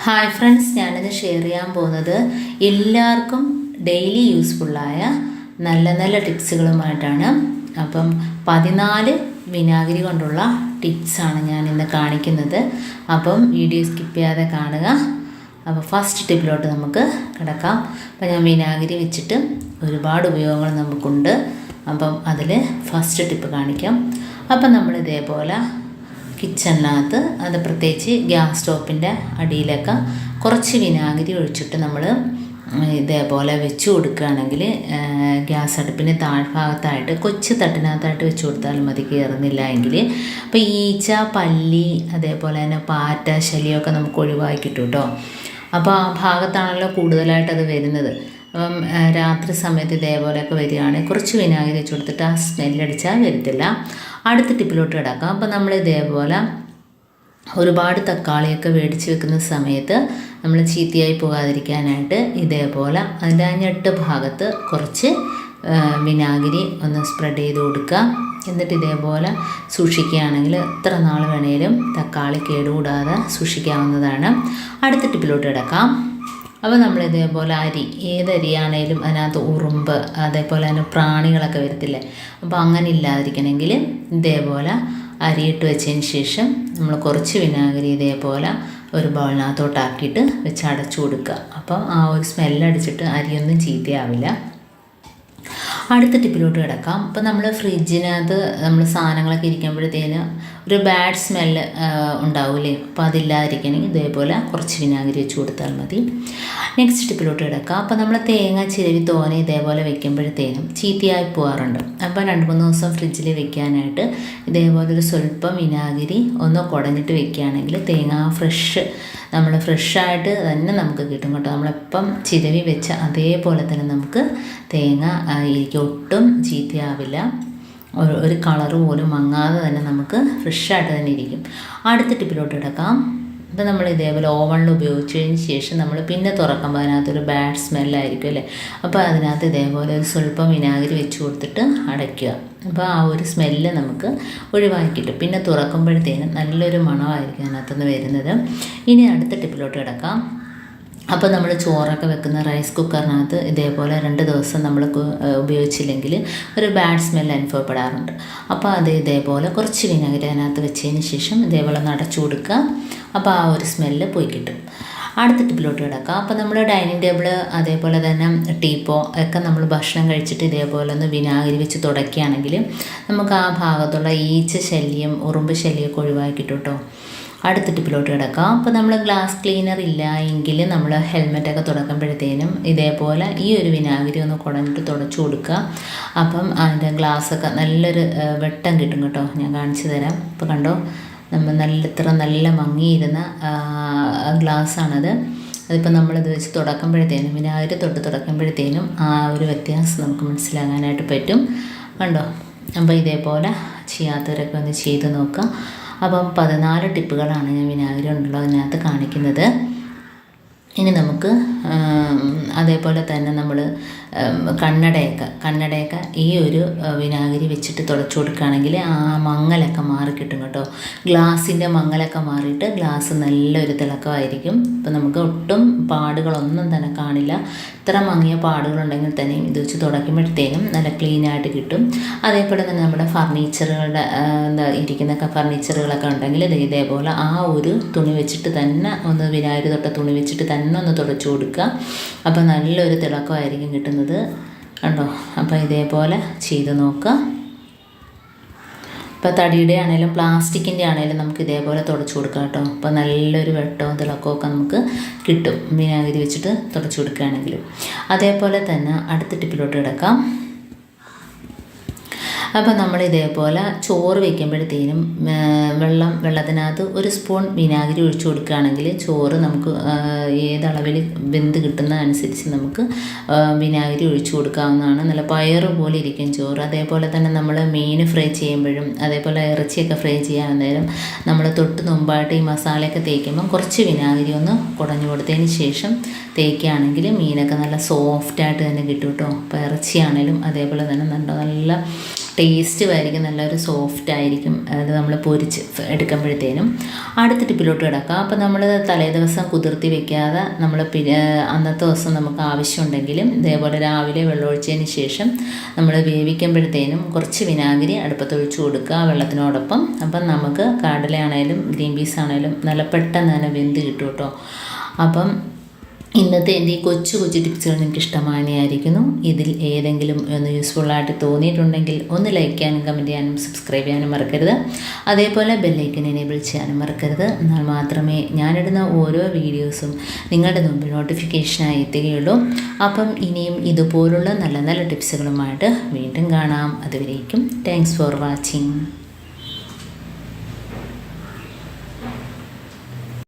Hi friends, ഞാനിന്ന് share ചെയ്യാൻ പോകുന്നത് എല്ലാവർക്കും ഡെയിലി യൂസ്ഫുള്ളായ നല്ല നല്ല ടിപ്സുകളുമായിട്ടാണ്. അപ്പം 14 വിനാഗിരി കൊണ്ടുള്ള ടിപ്സാണ് ഞാനിന്ന് കാണിക്കുന്നത്. അപ്പം വീഡിയോ സ്കിപ്പ് ചെയ്യാതെ കാണുക. അപ്പോൾ ഫസ്റ്റ് ടിപ്പിലോട്ട് നമുക്ക് കിടക്കാം. അപ്പോൾ ഞാൻ വിനാഗിരി വെച്ചിട്ട് ഒരുപാട് ഉപയോഗങ്ങൾ നമുക്കുണ്ട്. അപ്പം അതിൽ ഫസ്റ്റ് ടിപ്പ് കാണിക്കാം. അപ്പം നമ്മൾ ഇതേപോലെ കിച്ചണിനകത്ത്, അത് പ്രത്യേകിച്ച് ഗ്യാസ് സ്റ്റോപ്പിൻ്റെ അടിയിലൊക്കെ കുറച്ച് വിനാഗിരി ഒഴിച്ചിട്ട് നമ്മൾ ഇതേപോലെ വെച്ച് കൊടുക്കുകയാണെങ്കിൽ ഗ്യാസ് അടുപ്പിൻ്റെ താഴ്ഭാഗത്തായിട്ട് കൊച്ചു തട്ടിനകത്തായിട്ട് വെച്ച് കൊടുത്താലും മതി, കയറുന്നില്ല എങ്കിൽ. അപ്പോൾ ഈച്ച, പല്ലി, അതേപോലെ തന്നെ പാറ്റ ശല്യമൊക്കെ നമുക്ക് ഒഴിവാക്കി കിട്ടും കേട്ടോ. അപ്പോൾ ആ ഭാഗത്താണല്ലോ കൂടുതലായിട്ട് അത് വരുന്നത്. അപ്പം രാത്രി സമയത്ത് ഇതേപോലെയൊക്കെ വരികയാണെങ്കിൽ കുറച്ച് വിനാഗിരി വെച്ച് കൊടുത്തിട്ട് ആ സ്മെല്ലടിച്ചാൽ വരത്തില്ല. അടുത്ത ടിപ്പിലോട്ട് കിടക്കാം. അപ്പോൾ നമ്മൾ ഇതേപോലെ ഒരുപാട് തക്കാളിയൊക്കെ മേടിച്ച് വെക്കുന്ന സമയത്ത് നമ്മൾ ചീത്തയായി പോകാതിരിക്കാനായിട്ട് ഇതേപോലെ അതിൻ്റെ ഞെട്ട് ഭാഗത്ത് കുറച്ച് വിനാഗിരി ഒന്ന് സ്പ്രെഡ് ചെയ്ത് കൊടുക്കുക. എന്നിട്ട് ഇതേപോലെ സൂക്ഷിക്കുകയാണെങ്കിൽ എത്ര നാൾ വേണേലും തക്കാളി കേടുകൂടാതെ സൂക്ഷിക്കാവുന്നതാണ്. അടുത്ത ടിപ്പിലോട്ട് കിടക്കാം. അപ്പോൾ നമ്മൾ ഇതേപോലെ ഏതരിയാണേലും അതിനകത്ത് ഉറുമ്പ്, അതേപോലെ തന്നെ പ്രാണികളൊക്കെ വരത്തില്ലേ. അപ്പോൾ അങ്ങനെ ഇല്ലാതിരിക്കണമെങ്കിൽ ഇതേപോലെ അരിയിട്ട് വെച്ചതിന് ശേഷം നമ്മൾ കുറച്ച് വിനാഗിരി ഇതേപോലെ ഒരു ബൗളിനകത്തോട്ടാക്കിയിട്ട് വെച്ച് അടച്ചു കൊടുക്കുക. അപ്പം ആ ഒരു സ്മെല്ലടിച്ചിട്ട് അരിയൊന്നും ചീത്തയാവില്ല. അടുത്ത ടിപ്പിലോട്ട് കിടക്കാം. അപ്പോൾ നമ്മൾ ഫ്രിഡ്ജിനകത്ത് നമ്മൾ സാധനങ്ങളൊക്കെ ഇരിക്കുമ്പോഴത്തേന് ഒരു ബാഡ് സ്മെല്ല് ഉണ്ടാവില്ലേ. അപ്പോൾ അതില്ലാതിരിക്കണമെങ്കിൽ ഇതേപോലെ കുറച്ച് വിനാഗിരി വെച്ച് കൊടുത്താൽ മതി. നെക്സ്റ്റ് ടിപ്പിലോട്ട് കിടക്കാം. അപ്പോൾ നമ്മൾ തേങ്ങ ചിരവി തോനെ ഇതേപോലെ വെക്കുമ്പോഴത്തേനും ചീത്തയായി പോകാറുണ്ട്. അപ്പോൾ 2-3 ദിവസം ഫ്രിഡ്ജിൽ വെക്കാനായിട്ട് ഇതേപോലെ ഒരു സ്വല്പം വിനാഗിരി ഒന്ന് കുടഞ്ഞിട്ട് വെക്കുകയാണെങ്കിൽ തേങ്ങ ഫ്രഷായിട്ട് തന്നെ നമുക്ക് കിട്ടും കേട്ടോ. നമ്മളിപ്പം ചിരവി വെച്ച അതേപോലെ തന്നെ നമുക്ക് തേങ്ങ ഒട്ടും ചീത്തയാവില്ല. ഒരു കളറ് പോലും മങ്ങാതെ തന്നെ നമുക്ക് ഫ്രഷായിട്ട് തന്നെ ഇരിക്കും. അടുത്ത ടിപ്പിലോട്ട് കിടക്കാം. ഇപ്പം നമ്മൾ ഇതേപോലെ ഓവണിൽ ഉപയോഗിച്ചതിന് ശേഷം നമ്മൾ പിന്നെ തുറക്കുമ്പോൾ അതിനകത്തൊരു ബാഡ് സ്മെല്ലായിരിക്കും അല്ലേ. അപ്പോൾ അതിനകത്ത് ഇതേപോലെ ഒരു സ്വല്പം വിനാഗിരി വെച്ച് കൊടുത്തിട്ട് അടയ്ക്കുക. അപ്പോൾ ആ ഒരു സ്മെല്ല് നമുക്ക് ഒഴിവാക്കി കിട്ടും. പിന്നെ തുറക്കുമ്പോഴത്തേനും നല്ലൊരു മണമായിരിക്കും അതിനകത്തുനിന്ന് വരുന്നത്. ഇനി അടുത്ത ടിപ്പിലോട്ട് കിടക്കാം. അപ്പോൾ നമ്മൾ ചോറൊക്കെ വെക്കുന്ന റൈസ് കുക്കറിനകത്ത് ഇതേപോലെ 2 ദിവസം നമ്മൾ ഉപയോഗിച്ചില്ലെങ്കിൽ ഒരു ബാഡ് സ്മെല്ല് അനുഭവപ്പെടാറുണ്ട്. അപ്പോൾ അത് ഇതേപോലെ കുറച്ച് വിനാഗിരി അതിനകത്ത് വെച്ചതിന് ശേഷം ഇതേപോലെ അടച്ചു കൊടുക്കുക. അപ്പോൾ ആ ഒരു സ്മെല്ല് പോയി കിട്ടും. അടുത്ത ടിപ്പിലോട്ട് കിടക്കാം. അപ്പോൾ നമ്മൾ ഡൈനിങ് ടേബിൾ, അതേപോലെ തന്നെ ടീപ്പോ ഒക്കെ നമ്മൾ ഭക്ഷണം കഴിച്ചിട്ട് ഇതേപോലെ ഒന്ന് വിനാഗിരി വെച്ച് തുടയ്ക്കുകയാണെങ്കിൽ നമുക്ക് ആ ഭാഗത്തുള്ള ഈച്ച ശല്യം, ഉറുമ്പ് ശല്യമൊക്കെ ഒഴിവാക്കി കിട്ടും കേട്ടോ. അടുത്ത ടിപ്പിലോട്ട് കിടക്കാം. അപ്പോൾ നമ്മൾ ഗ്ലാസ് ക്ലീനർ ഇല്ല എങ്കിൽ നമ്മൾ ഹെൽമെറ്റൊക്കെ തുടക്കുമ്പോഴത്തേനും ഇതേപോലെ ഈ ഒരു വിനാഗിരി ഒന്ന് കുടഞ്ഞിട്ട് തുടച്ചു കൊടുക്കുക. അപ്പം അതിൻ്റെ ഗ്ലാസ്സൊക്കെ നല്ലൊരു വെട്ടം കിട്ടും കേട്ടോ. ഞാൻ കാണിച്ചു തരാം. ഇപ്പോൾ കണ്ടോ, നമ്മൾ ഇത്ര നല്ല മങ്ങിയിരുന്ന ഗ്ലാസ്സാണത്. അതിപ്പോൾ നമ്മളിത് വെച്ച് തുടക്കുമ്പോഴത്തേനും വിനാഗിരി തൊട്ട് തുടക്കുമ്പോഴത്തേനും ആ ഒരു വ്യത്യാസം നമുക്ക് മനസ്സിലാകാനായിട്ട് പറ്റും. കണ്ടോ. അപ്പോൾ ഇതേപോലെ ചെയ്യാത്തവരൊക്കെ ഒന്ന് ചെയ്ത് നോക്കുക. അപ്പം 14 ടിപ്പുകളാണ് ഞാൻ വിനാഗിരി കൊണ്ടുള്ളതിനകത്ത് കാണിക്കുന്നത്. ഇനി നമുക്ക് അതേപോലെ തന്നെ നമ്മൾ കണ്ണടയൊക്കെ ഈ ഒരു വിനാഗിരി വെച്ചിട്ട് തുടച്ചു കൊടുക്കുകയാണെങ്കിൽ ആ മങ്ങലൊക്കെ മാറിക്കിട്ടും കേട്ടോ. ഗ്ലാസിൻ്റെ മങ്ങലൊക്കെ മാറിയിട്ട് ഗ്ലാസ് നല്ലൊരു തിളക്കമായിരിക്കും. അപ്പോൾ നമുക്ക് ഒട്ടും പാടുകളൊന്നും തന്നെ കാണില്ല. ഇത്ര മങ്ങിയ പാടുകളുണ്ടെങ്കിൽ തന്നെയും ഇത് വെച്ച് തുടയ്ക്കുമ്പോഴത്തേനും നല്ല ക്ലീനായിട്ട് കിട്ടും. അതേപോലെ തന്നെ നമ്മുടെ ഫർണിച്ചറുകളുടെ ഇരിക്കുന്ന ഫർണിച്ചറുകളൊക്കെ ഉണ്ടെങ്കിൽ ഇതേപോലെ ആ ഒരു തുണി വെച്ചിട്ട് തന്നെ ഒന്ന് വിനാഗിരി തൊട്ട തുണി വെച്ചിട്ട് തന്നെ ഒന്ന് തുടച്ചു കൊടുക്കുക. അപ്പോൾ നല്ലൊരു തിളക്കമായിരിക്കും കിട്ടുന്നത്. കണ്ടോ. അപ്പോൾ ഇതേപോലെ ചെയ്ത് നോക്കുക. ഇപ്പോൾ തടിയുടെ ആണെങ്കിലും പ്ലാസ്റ്റിക്കിൻ്റെ ആണെങ്കിലും നമുക്ക് ഇതേപോലെ തുടച്ചു കൊടുക്കാം കേട്ടോ. അപ്പോൾ നല്ലൊരു വെട്ടവും തിളക്കമൊക്കെ നമുക്ക് കിട്ടും വിനാഗിരി വെച്ചിട്ട് തുടച്ചു കൊടുക്കുകയാണെങ്കിൽ. അതേപോലെ തന്നെ അടുത്ത ടിപ്പിലോട്ട് കിടക്കാം. അപ്പോൾ നമ്മൾ ഇതേപോലെ ചോറ് വയ്ക്കുമ്പോഴത്തേനും വെള്ളത്തിനകത്ത് 1 സ്പൂൺ വിനാഗിരി ഒഴിച്ചു കൊടുക്കുകയാണെങ്കിൽ ചോറ് നമുക്ക് ഏതളവിൽ വെന്ത് കിട്ടുന്ന അനുസരിച്ച് നമുക്ക് വിനാഗിരി ഒഴിച്ചു കൊടുക്കാവുന്നതാണ്. നല്ല പയറ് പോലെ ഇരിക്കും ചോറ്. അതേപോലെ തന്നെ നമ്മൾ മീൻ ഫ്രൈ ചെയ്യുമ്പോഴും അതേപോലെ ഇറച്ചിയൊക്കെ ഫ്രൈ ചെയ്യാൻ നേരം നമ്മൾ തൊട്ട് മുമ്പായിട്ട് ഈ മസാലയൊക്കെ തേക്കുമ്പം കുറച്ച് വിനാഗിരി ഒന്ന് കുടഞ്ഞു കൊടുത്തതിന് ശേഷം തേക്കുകയാണെങ്കിൽ മീനൊക്കെ നല്ല സോഫ്റ്റായിട്ട് തന്നെ കിട്ടും കേട്ടോ. അപ്പോൾ ഇറച്ചിയാണേലും അതേപോലെ തന്നെ നല്ല ടേസ്റ്റും ആയിരിക്കും, നല്ലൊരു സോഫ്റ്റ് ആയിരിക്കും അത് നമ്മൾ പൊരിച്ച് എടുക്കുമ്പോഴത്തേനും. അടുത്ത ടിപ്പിലോട്ട് കിടക്കാം. അപ്പോൾ നമ്മൾ തലേ ദിവസം കുതിർത്തി വെക്കാതെ നമ്മൾ അന്നത്തെ ദിവസം നമുക്ക് ആവശ്യമുണ്ടെങ്കിലും ഇതേപോലെ രാവിലെ വെള്ളമൊഴിച്ചതിന് ശേഷം നമ്മൾ വേവിക്കുമ്പോഴത്തേനും കുറച്ച് വിനാഗിരി അടുപ്പത്തൊഴിച്ച് കൊടുക്കുക വെള്ളത്തിനോടൊപ്പം. അപ്പം നമുക്ക് കടലയാണേലും ഗ്രീൻ പീസ് ആണേലും നല്ല പെട്ടെന്ന് തന്നെ വെന്ത് കിട്ടും കേട്ടോ. അപ്പം ഇന്നത്തെ എൻ്റെ ഈ കൊച്ചു ടിപ്സുകൾ നിങ്ങൾക്ക് ഇഷ്ടമായിരിക്കുന്നു. ഇതിൽ ഏതെങ്കിലും ഒന്ന് യൂസ്ഫുള്ളായിട്ട് തോന്നിയിട്ടുണ്ടെങ്കിൽ ഒന്ന് ലൈക്ക് ചെയ്യാനും കമൻറ്റ് ചെയ്യാനും സബ്സ്ക്രൈബ് ചെയ്യാനും മറക്കരുത്. അതേപോലെ ബെല്ലൈക്കൻ എനേബിൾ ചെയ്യാനും മറക്കരുത്. എന്നാൽ മാത്രമേ ഞാനിടുന്ന ഓരോ വീഡിയോസും നിങ്ങളുടെ മുമ്പിൽ നോട്ടിഫിക്കേഷനായി എത്തുകയുള്ളൂ. അപ്പം ഇനിയും ഇതുപോലുള്ള നല്ല നല്ല ടിപ്സുകളുമായിട്ട് വീണ്ടും കാണാം. അതുവരേക്കും താങ്ക്സ് ഫോർ വാച്ചിങ്.